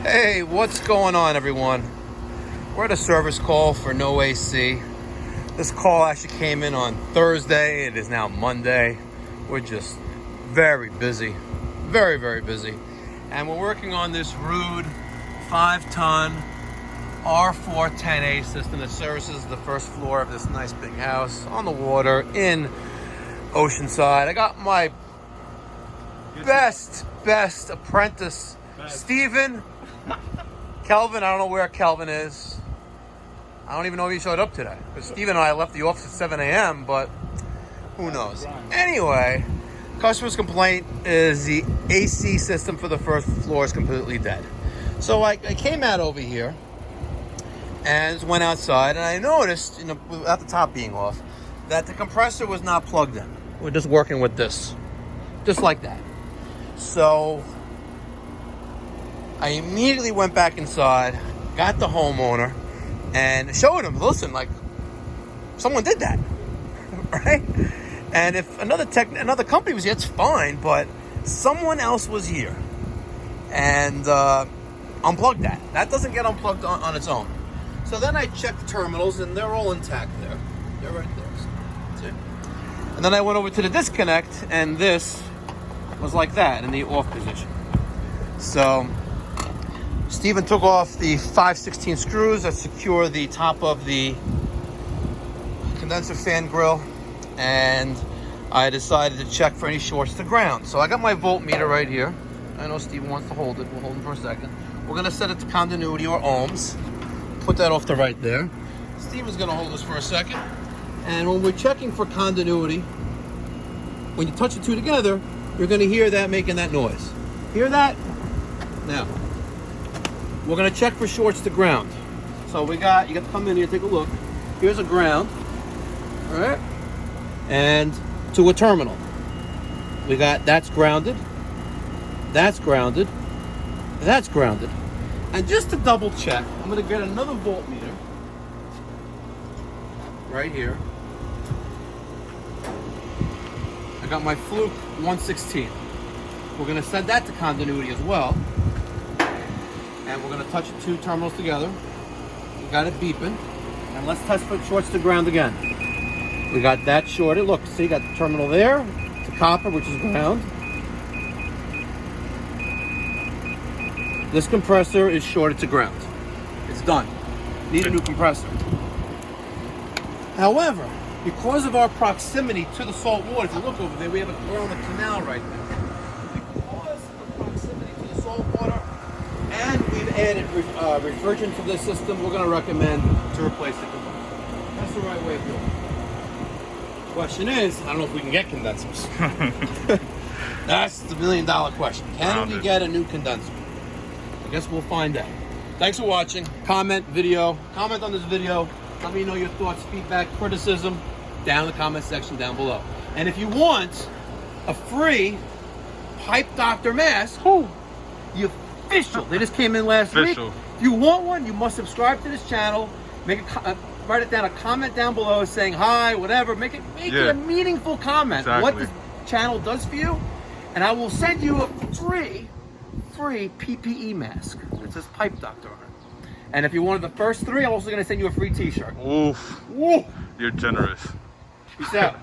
Hey, what's going on, everyone? We're at a service call for no AC. This call actually came in on Thursday. It is now Monday. We're just very busy. Very, very busy. And we're working on this Rude 5-ton R410A system that services the first floor of this nice big house on the water in Oceanside. I got my best apprentice, Steven. Kelvin, I don't know where Kelvin is. I don't even know if he showed up today. Because Steven and I left the office at 7 a.m., but who knows. Anyway, customer's complaint is the AC system for the first floor is completely dead. So I came out over here and went outside, and I noticed, without the top being off, that the compressor was not plugged in. We're just working with this, just like that. So I immediately went back inside, got the homeowner, and showed him, listen, like, someone did that, right? And if another company was here, it's fine, but someone else was here and unplugged that. That doesn't get unplugged on its own. So then I checked the terminals, and they're all intact there. They're right there. See? And then I went over to the disconnect, and this was like that in the off position. So Steven took off the 5/16 screws that secure the top of the condenser fan grill, and I decided to check for any shorts to ground. So I got my voltmeter right here. I know Steven wants to hold it. We'll hold it for a second. We're going to set it to continuity or ohms. Put that off to right there. Steven's going to hold this for a second. And when we're checking for continuity, when you touch the two together, you're going to hear that making that noise. Hear that? Now, we're going to check for shorts to ground. So you got to come in here, take a look. Here's a ground, all right? And to a terminal. We got that's grounded, that's grounded, that's grounded. And just to double check, I'm going to get another voltmeter right here. I got my Fluke 116. We're going to set that to continuity as well. And we're going to touch the two terminals together. We got it beeping. And let's test for shorts to ground again. We got that shorted. Look, see, got the terminal there to copper, which is ground. This compressor is shorted to ground. It's done. Need a new compressor. However, because of our proximity to the salt water, if you look over there, we're on the canal right there. Because of proximity to the salt water, and we've added refrigerant to this system, we're going to recommend to replace the condenser. That's the right way of doing it. Question is, I don't know if we can get condensers. That's the $1 million question. Can we get a new condenser? I guess we'll find out. Thanks for watching. Comment on this video. Let me know your thoughts, feedback, criticism down in the comment section down below. And if you want a free Pipe Doctor mask, the official, they just came in last week. If you want one, you must subscribe to this channel. Write it down, a comment down below saying hi, whatever. Make it a meaningful comment. What the channel does for you, and I will send you a free PPE mask that says Pipe Doctor on it. And if you're one of the first three, I'm also going to send you a free t-shirt. Oof. You're generous. Peace out.